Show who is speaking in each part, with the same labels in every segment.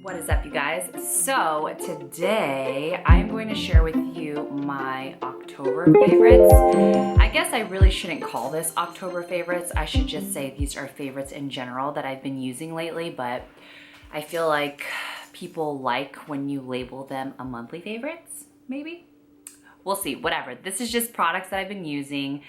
Speaker 1: What is up, you guys? So today I'm going to share with you my October favorites. I guess I really shouldn't call this October favorites. I should just say these are favorites in general that I've been using lately, but I feel like people like when you label them a monthly favorites, maybe? We'll see, whatever. This is just products that I've been using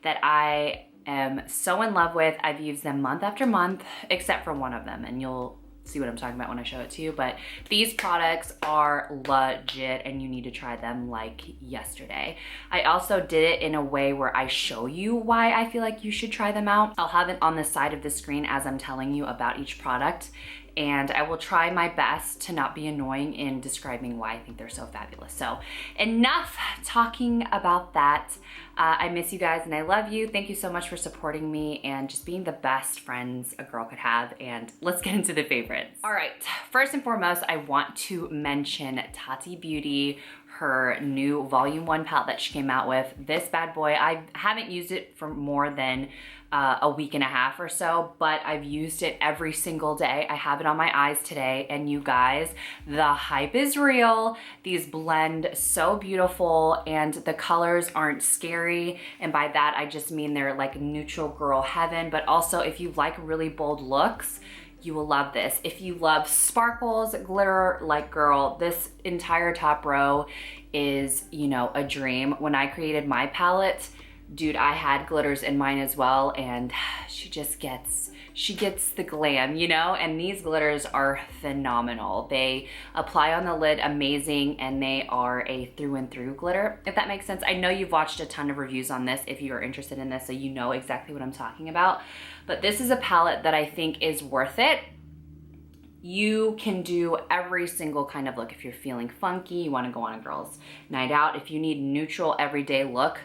Speaker 1: that I am so in love with. I've used them month after month, except for one of them, and you'll see what I'm talking about when I show it to you. But these products are legit and you need to try them like yesterday. I also did it in a way where I show you why I feel like you should try them out. I'll have it on the side of the screen as I'm telling you about each product, and I will try my best to not be annoying in describing why I think they're so fabulous. So enough talking about that. I miss you guys and I love you. Thank you so much for supporting me and just being the best friends a girl could have. And let's get into the favorites. All right, first and foremost, I want to mention Totti Beauty, her new volume 1 palette that she came out with. This bad boy, I haven't used it for more than a week and a half or so, but I've used it every single day. I have it on my eyes today, and you guys, the hype is real. These blend so beautiful and the colors aren't scary, and by that I just mean they're like neutral girl heaven. But also, if you like really bold looks, you will love this. If you love sparkles, glitter, like girl, this entire top row is, you know, a dream. When I created my palette, dude, I had glitters in mine as well, and she gets the glam, you know? And these glitters are phenomenal. They apply on the lid amazing, and they are a through and through glitter, if that makes sense. I know you've watched a ton of reviews on this if you are interested in this, so you know exactly what I'm talking about. But this is a palette that I think is worth it. You can do every single kind of look. If you're feeling funky, you wanna go on a girl's night out, if you need neutral everyday look,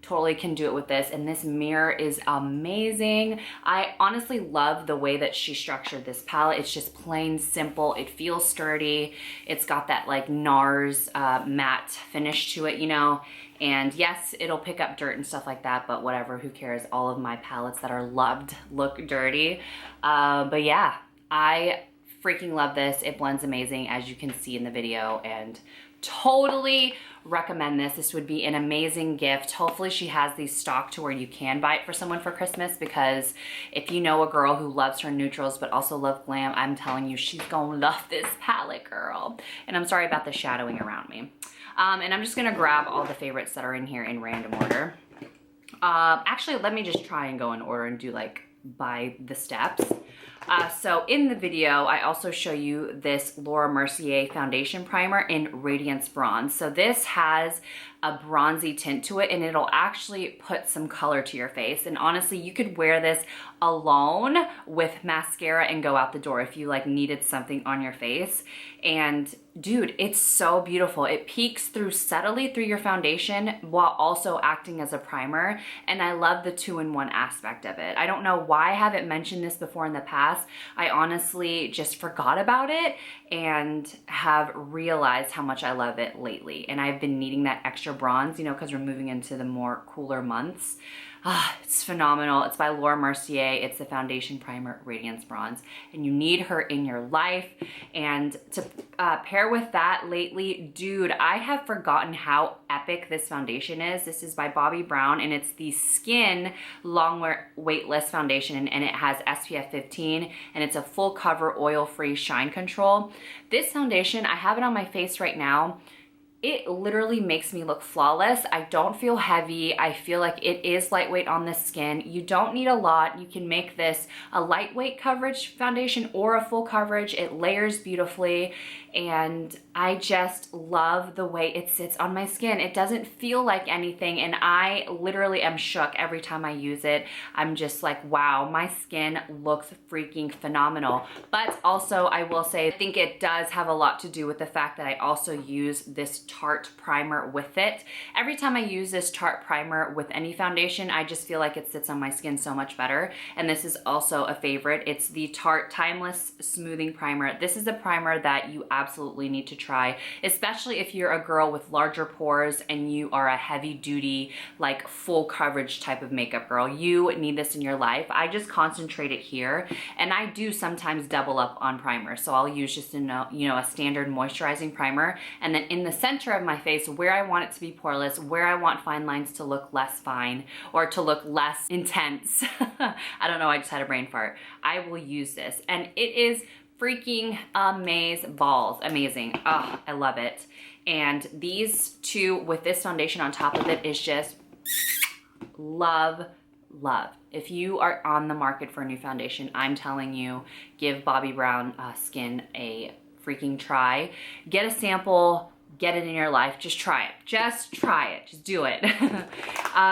Speaker 1: totally can do it with this. And this mirror is amazing. I honestly love the way that she structured this palette. It's just plain simple. It feels sturdy. It's got that like NARS matte finish to it, you know? And yes, it'll pick up dirt and stuff like that, but whatever, who cares? All of my palettes that are loved look dirty. But yeah, I freaking love this. It blends amazing, as you can see in the video, and totally recommend this. This would be an amazing gift. Hopefully she has these stocked to where you can buy it for someone for Christmas, because if you know a girl who loves her neutrals but also loves glam, I'm telling you, she's gonna love this palette, girl. And I'm sorry about the shadowing around me. And I'm just gonna grab all the favorites that are in here in random order. Actually, let me just try and go in order and do like by the steps. So in the video, I also show you this Laura Mercier foundation primer in Radiance Bronze. So this has a bronzy tint to it, and it'll actually put some color to your face. And honestly, you could wear this alone with mascara and go out the door if you like needed something on your face. And dude, it's so beautiful. It peeks through subtly through your foundation while also acting as a primer. And I love the 2-in-1 aspect of it. I don't know why I haven't mentioned this before in the past. I honestly just forgot about it and have realized how much I love it lately. And I've been needing that extra bronze, you know, because we're moving into the more cooler months. It's phenomenal. It's by Laura Mercier. It's the foundation primer Radiance Bronze, and you need her in your life. And to pair with that lately, dude, I have forgotten how epic this foundation is. This is by Bobbi Brown, and it's the Skin Long Weightless Foundation, and it has SPF 15, and it's a full cover oil-free shine control. This foundation, I have it on my face right now. It literally makes me look flawless. I don't feel heavy. I feel like it is lightweight on the skin. You don't need a lot. You can make this a lightweight coverage foundation or a full coverage. It layers beautifully, and I just love the way it sits on my skin. It doesn't feel like anything, and I literally am shook every time I use it. I'm just like, wow, my skin looks freaking phenomenal. But also, I will say, I think it does have a lot to do with the fact that I also use this Tarte primer with it. Every time I use this Tarte primer with any foundation, I just feel like it sits on my skin so much better. And this is also a favorite. It's the Tarte Timeless Smoothing Primer. This is a primer that you absolutely need to try, especially if you're a girl with larger pores and you are a heavy duty, like full coverage type of makeup girl. You need this in your life. I just concentrate it here, and I do sometimes double up on primer. So I'll use just a standard moisturizing primer, and then in the center of my face where I want it to be poreless, where I want fine lines to look less fine or to look less intense. I don't know, I just had a brain fart. I will use this, and it is freaking amazing. Oh, I love it. And these two with this foundation on top of it is just love. If you are on the market for a new foundation, I'm telling you, give Bobbi Brown Skin a freaking try. Get a sample, get it in your life. Just try it. Just do it.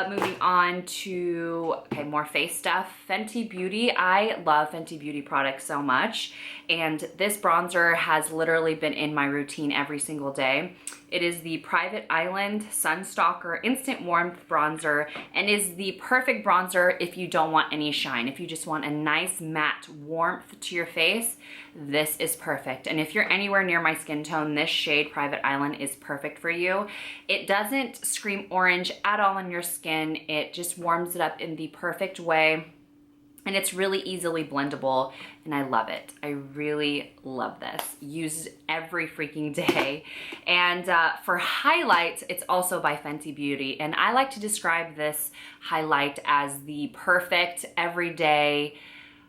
Speaker 1: Moving on to, more face stuff. Fenty Beauty. I love Fenty Beauty products so much. And this bronzer has literally been in my routine every single day. It is the Private Island Sunstalker Instant Warmth Bronzer, and is the perfect bronzer if you don't want any shine. If you just want a nice matte warmth to your face, this is perfect. And if you're anywhere near my skin tone, this shade Private Island is perfect for you. It doesn't scream orange at all on your skin. It just warms it up in the perfect way. And it's really easily blendable, and I love it. I really love this. Use it every freaking day. And for highlights, it's also by Fenty Beauty. And I like to describe this highlight as the perfect, everyday,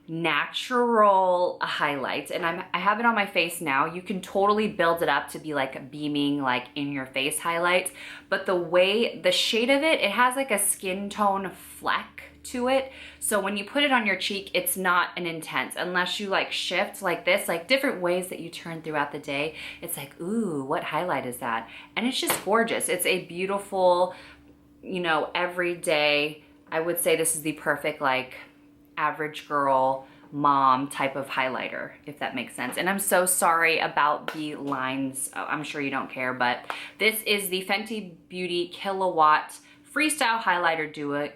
Speaker 1: natural highlight. And I have it on my face now. You can totally build it up to be like a beaming, like in your face highlight. But the shade of it, it has like a skin tone fleck to it. So when you put it on your cheek, it's not an intense, unless you like shift like this, like different ways that you turn throughout the day. It's like, ooh, what highlight is that? And it's just gorgeous. It's a beautiful, everyday, I would say this is the perfect like average girl mom type of highlighter, if that makes sense. And I'm so sorry about the lines. I'm sure you don't care, but this is the Fenty Beauty Kilawatt Freestyle Highlighter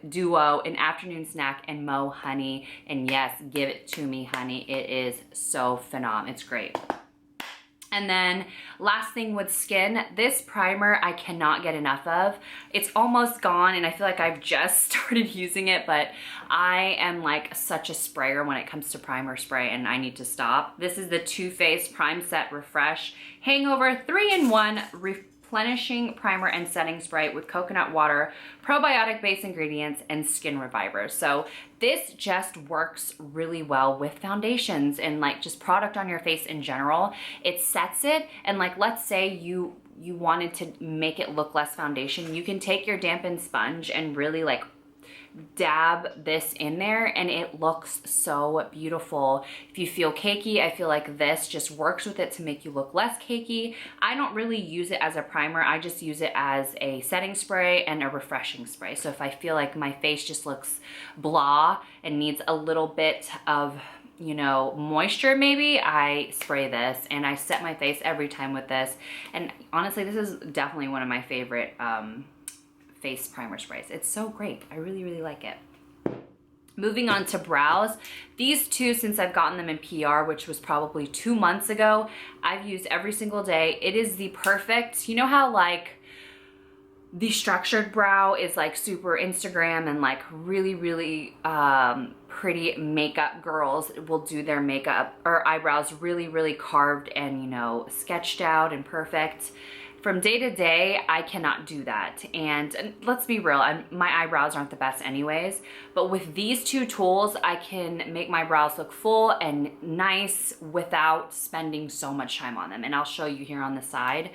Speaker 1: Duo in Afternoon Snack and Mo Honey. And yes, give it to me, honey. It is so phenomenal. It's great. And then last thing with skin, this primer I cannot get enough of. It's almost gone, and I feel like I've just started using it, but I am like such a sprayer when it comes to primer spray, and I need to stop. This is the Too Faced Prime Set Refresh Hangover 3-in-1 Replenishing Primer and Setting Spray with coconut water, probiotic based ingredients, and skin revivers. So this just works really well with foundations and like just product on your face in general. It sets it, and like let's say you wanted to make it look less foundation, you can take your dampened sponge and really like dab this in there, and it looks so beautiful. If you feel cakey, I feel like this just works with it to make you look less cakey. I don't really use it as a primer. I just use it as a setting spray and a refreshing spray. So if I feel like my face just looks blah and needs a little bit of moisture, maybe, I spray this, and I set my face every time with this. And honestly, this is definitely one of my favorite face primer sprays. It's so great. I really like it. Moving on to brows. These two, since I've gotten them in PR, which was probably 2 months ago, I've used every single day. It is the perfect, you know how like the structured brow is like super Instagram and like really pretty makeup girls will do their makeup or eyebrows really carved and sketched out and perfect. From day to day, I cannot do that. And let's be real, my eyebrows aren't the best anyways, but with these two tools, I can make my brows look full and nice without spending so much time on them. And I'll show you here on the side.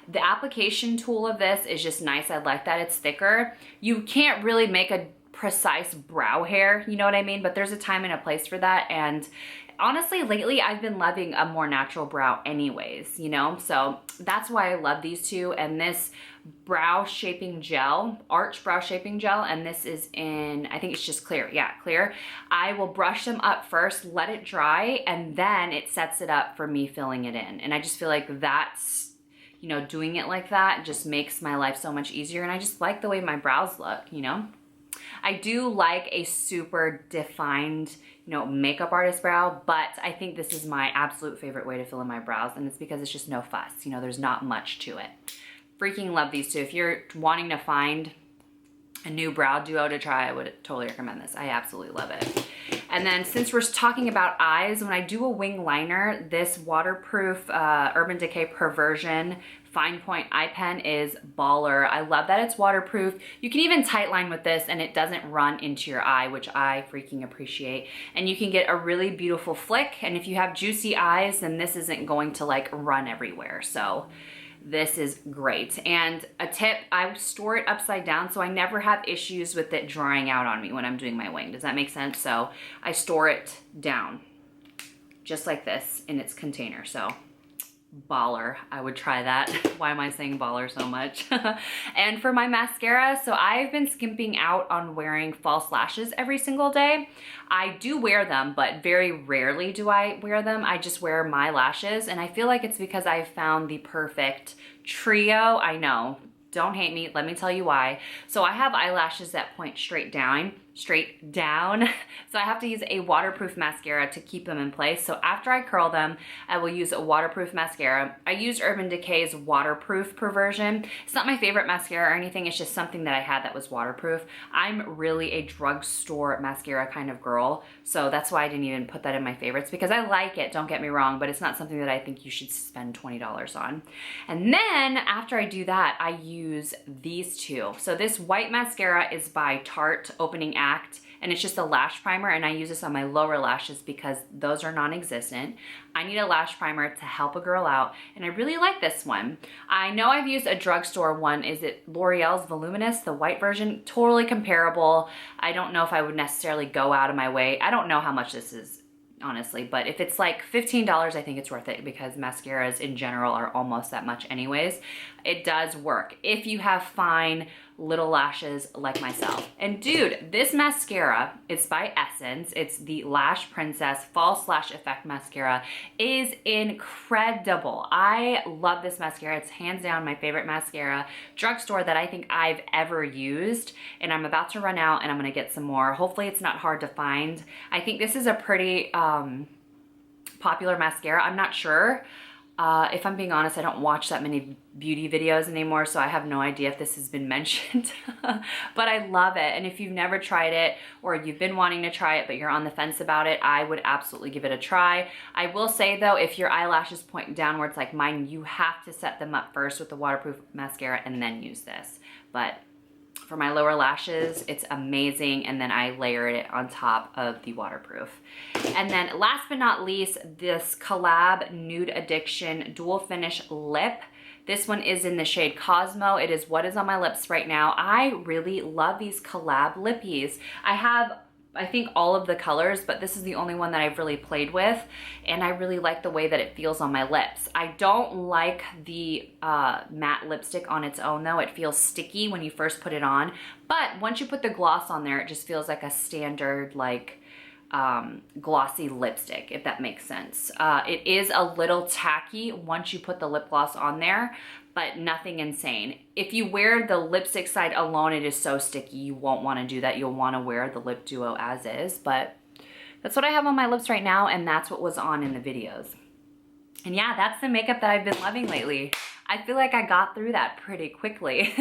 Speaker 1: The application tool of this is just nice. I like that it's thicker. You can't really make a precise brow hair, you know what I mean? But there's a time and a place for that. And honestly, lately I've been loving a more natural brow anyways, so that's why I love these two. And this brow shaping gel, arch brow shaping gel, and this is in, I think it's just clear. Yeah, clear. I will brush them up first, let it dry, and then it sets it up for me filling it in. And I just feel like that's, you know, doing it like that just makes my life so much easier, and I just like the way my brows look, you know? I do like a super defined, you know, makeup artist brow, but I think this is my absolute favorite way to fill in my brows, and it's because it's just no fuss. You know, there's not much to it. Freaking love these two. If you're wanting to find a new brow duo to try, I would totally recommend this. I absolutely love it. And then since we're talking about eyes, when I do a wing liner, this waterproof Urban Decay Perversion fine point eye pen is baller. I love that it's waterproof. You can even tight line with this and it doesn't run into your eye, which I freaking appreciate. And you can get a really beautiful flick. And if you have juicy eyes, then this isn't going to like run everywhere. So this is great. And a tip, I store it upside down so I never have issues with it drying out on me when I'm doing my wing. Does that make sense? So I store it down just like this in its container. So baller, I would try that. Why am I saying baller so much? And for my mascara, so I've been skimping out on wearing false lashes every single day. I do wear them, but very rarely do I wear them. I just wear my lashes, and I feel like it's because I've found the perfect trio. I know, don't hate me, let me tell you why. So I have eyelashes that point straight down. So I have to use a waterproof mascara to keep them in place. So after I curl them, I will use a waterproof mascara. I use Urban Decay's waterproof Perversion. It's not my favorite mascara or anything, it's just something that I had that was waterproof. I'm really a drugstore mascara kind of girl, so that's why I didn't even put that in my favorites, because I like it, don't get me wrong, but it's not something that I think you should spend $20 on. And then after I do that, I use these two. So this white mascara is by Tarte Opening Act, and it's just a lash primer, and I use this on my lower lashes because those are non-existent. I need a lash primer to help a girl out, and I really like this one. I know I've used a drugstore one. Is it L'Oreal's Voluminous, the white version? Totally comparable. I don't know if I would necessarily go out of my way. I don't know how much this is, honestly, but if it's like $15, I think it's worth it because mascaras in general are almost that much anyways. It does work if you have fine little lashes like myself. And dude, this mascara, it's by Essence. It's the Lash Princess False Lash Effect Mascara. Is incredible. I love this mascara. It's hands down my favorite mascara drugstore that I think I've ever used. And I'm about to run out and I'm gonna get some more. Hopefully it's not hard to find. I think this is a pretty popular mascara. I'm not sure. If I'm being honest, I don't watch that many beauty videos anymore, so I have no idea if this has been mentioned, but I love it. And if you've never tried it or you've been wanting to try it, but you're on the fence about it, I would absolutely give it a try. I will say though, if your eyelashes point downwards like mine, you have to set them up first with the waterproof mascara and then use this. But for my lower lashes, it's amazing, and then I layered it on top of the waterproof. And then last but not least, this COLLAB Nude Addiction Dual Finish Lip. This one is in the shade Cosmo. It is what is on my lips right now. I really love these COLLAB lippies. I have, I think, all of the colors, but this is the only one that I've really played with, and I really like the way that it feels on my lips. I don't like the matte lipstick on its own though. It feels sticky when you first put it on, but once you put the gloss on there, it just feels like a standard like glossy lipstick, if that makes sense. It is a little tacky once you put the lip gloss on there, but nothing insane. If you wear the lipstick side alone, it is so sticky, you won't want to do that. You'll want to wear the lip duo as is, but that's what I have on my lips right now, and that's what was on in the videos. And yeah, that's the makeup that I've been loving lately. I feel like I got through that pretty quickly.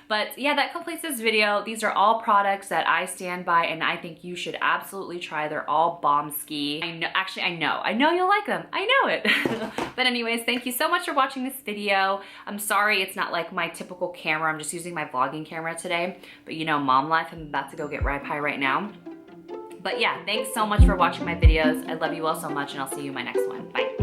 Speaker 1: But yeah, that completes this video. These are all products that I stand by and I think you should absolutely try. They're all bomb-ski. I know, actually I know you'll like them. I know it. But anyways, thank you so much for watching this video. I'm sorry it's not like my typical camera. I'm just using my vlogging camera today. But you know, mom life, I'm about to go get ride pie right now. But yeah, thanks so much for watching my videos. I love you all so much, and I'll see you in my next one. Bye.